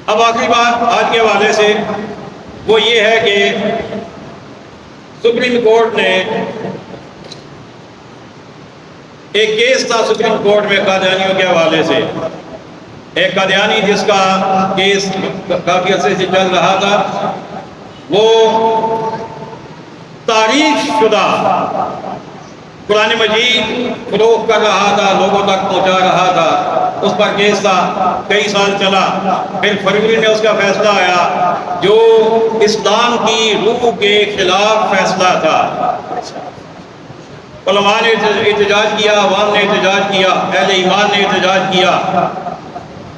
اب آخری بات آج کے حوالے سے وہ یہ ہے کہ سپریم کورٹ نے ایک کیس تھا سپریم کورٹ میں قادیانیوں کے حوالے سے. ایک قادیانی جس کا کیس کافی عرصے سے چل رہا تھا، وہ تعریف شدہ قرآن مجید فروغ کر رہا تھا، لوگوں تک پہنچا رہا تھا. اس پر کیس تھا، کئی سال چلا. پھر فروری میں اس کا فیصلہ آیا جو اسلام کی روح کے خلاف فیصلہ تھا. علماء نے احتجاج کیا، عوام نے احتجاج کیا، اہل ایمان نے احتجاج کیا.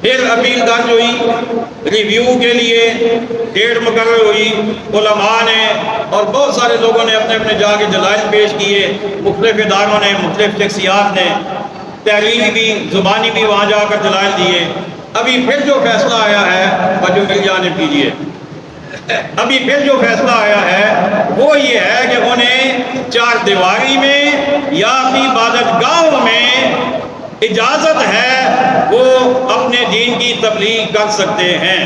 پھر اپیل درج ہوئی، ریویو کے لیے ڈیٹ مقرر ہوئی. علماء نے اور بہت سارے لوگوں نے اپنے اپنے جا کے دلائل پیش کیے. مختلف اداروں نے، مختلف شخصیات نے تحریری بھی، زبانی بھی وہاں جا کر دلائل دیے. ابھی پھر جو فیصلہ آیا ہے وجہ مل جانب کیجیے. ابھی پھر جو فیصلہ آیا ہے وہ یہ ہے کہ انہیں چار دیواری میں یا اپنی عبادت گاہوں میں اجازت ہے، وہ اپنے دین کی تبلیغ کر سکتے ہیں.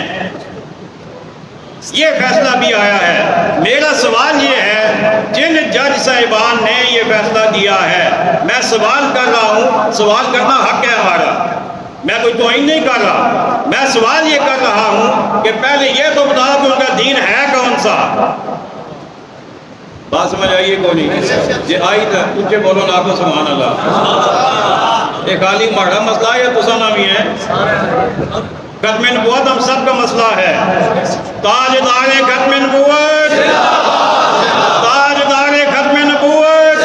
یہ فیصلہ بھی آیا ہے. میرا سوال یہ ہے، جن جج صاحبان نے یہ فیصلہ دیا ہے، میں سوال کر رہا ہوں، سوال کرنا حق ہے ہمارا، میں کوئی توہین نہیں کر رہا. میں سوال یہ کر رہا ہوں کہ پہلے یہ تو بتاؤ کہ ان کا دین ہے کون سا. بات سمجھ آئیے کو نہیں؟ یہ آئی تھا اونچے بولو نا کو سبحان اللہ. یہ خالی ماڑا مسئلہ ہے یا تسانا بھی ہے؟ ختم نبوت ہم سب کا مسئلہ ہے. تاجدار ختم نبوت، تاجدار ختم نبوت،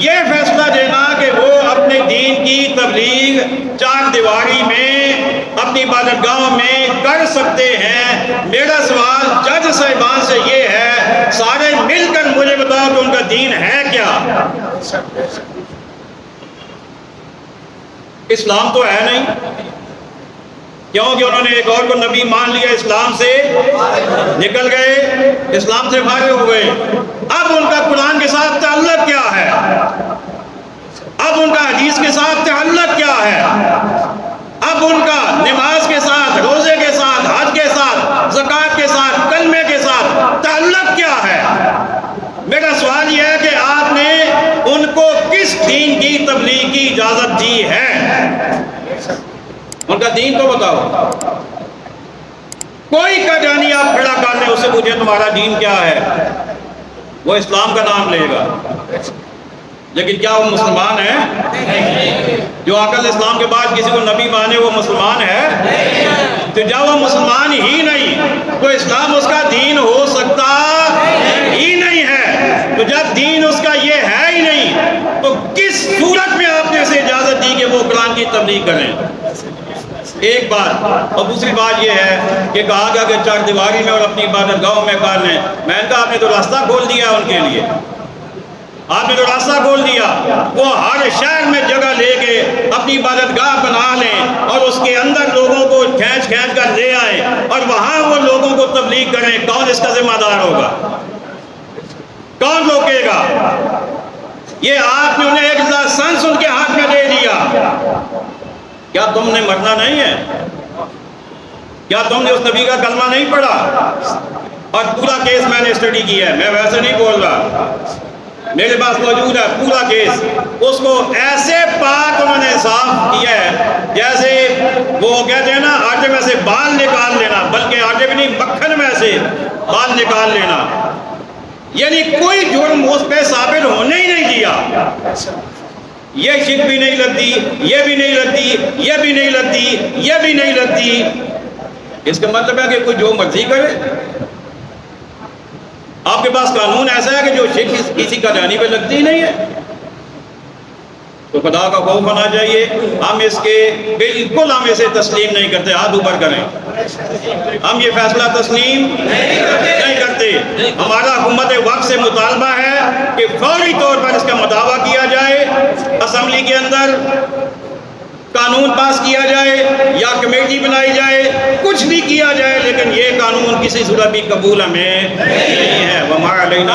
یہ فیصلہ دینا کہ وہ اپنے دین کی تبلیغ چار دیواری میں اپنی عبادت گاہوں میں کر سکتے ہیں. میرا سوال جج صاحبان سے یہ ہے، سارے مل کر مجھے بتاؤ کہ ان کا دین ہے کیا؟ اسلام تو ہے نہیں، کیونکہ انہوں نے ایک اور کو نبی مان لیا، اسلام سے نکل گئے، اسلام سے فارغ ہو گئے. اب ان کا قرآن کے ساتھ تعلق کیا ہے؟ اب ان کا حدیث کے ساتھ تعلق کیا ہے؟ اب ان کا نماز کے ساتھ، روزے کے ساتھ، حج کے ساتھ، زکوٰۃ کے ساتھ، کلمے کے ساتھ تعلق کیا ہے؟ میرا سوال یہ ہے کہ آپ نے ان کو کس دین کی تبلیغ کی اجازت دی ہے؟ ان کا دین تو بتاؤ. کوئی قادیانی آپ کھڑا کر لیں، اس سے پوچھیں تمہارا دین کیا ہے، وہ اسلام کا نام لے گا. لیکن کیا وہ مسلمان ہے؟ جو عقل اسلام کے بعد کسی کو نبی مانے وہ مسلمان ہے؟ تو جب وہ مسلمان ہی نہیں تو اسلام اس کا دین ہو سکتا ہی نہیں ہے. تو جب دین اس کا یہ ہے ہی نہیں تو کس صورت میں آپ نے اسے اجازت دی کہ وہ قرآن کی تبلیغ کریں؟ ایک بات. اور دوسری بات یہ ہے کہ کہا گیا کہ چار دیواری میں اور اپنی عبادت گاہوں میں کر لیں. میں نے کہا آپ نے تو راستہ کھول دیا ان کے لیے، آپ نے تو راستہ کھول دیا. وہ ہر شہر میں جگہ لے کے اپنی عبادت گاہ بنا لیں اور اس کے اندر لوگوں کو کھینچ کر لے آئیں اور وہاں وہ لوگوں کو تبلیغ کریں. کون اس کا ذمہ دار ہوگا؟ کون روکے گا؟ یہ آپ نے انہیں ایک لائسنس ان کے ہاتھ میں دے دیا. کیا تم نے مرنا نہیں ہے؟ کیا تم نے اس نبی کا کلمہ نہیں پڑھا؟ اور پورا کیس میں نے اسٹڈی کیا ہے، میں ویسے نہیں بول رہا، میرے پاس موجود ہے پورا کیس. اس کو ایسے پاک انہوں نے صاف کیا ہے جیسے وہ کہتے ہیں نا آٹے میں سے بال نکال لینا، بلکہ آٹے میں نہیں مکھن میں سے بال نکال لینا. یعنی کوئی جرم اس پہ ثابت ہونے ہی نہیں دیا. یہ شک بھی نہیں لگتی، یہ بھی نہیں لگتی، یہ بھی نہیں لگتی، یہ بھی نہیں لگتی. اس کا مطلب ہے کہ کوئی جو مرضی کرے. آپ کے پاس قانون ایسا ہے کہ جو شک کسی کا جانی پہ لگتی ہی نہیں ہے. تو خدا کا خوف ہونا چاہیے. ہم اس کے بالکل ہم اسے تسلیم نہیں کرتے. ہاتھ اوپر کریں. ہم یہ فیصلہ تسلیم نہیں کرتے. ہمارا حکومت وقت سے مطالبہ ہے کہ فوری طور پر اس کا مداوع کیا جائے، اسمبلی کے اندر قانون پاس کیا جائے یا کمیٹی بنائی جائے، کچھ بھی کیا جائے، لیکن یہ قانون کسی صورت بھی قبول ہمیں نہیں ہے. وما علینا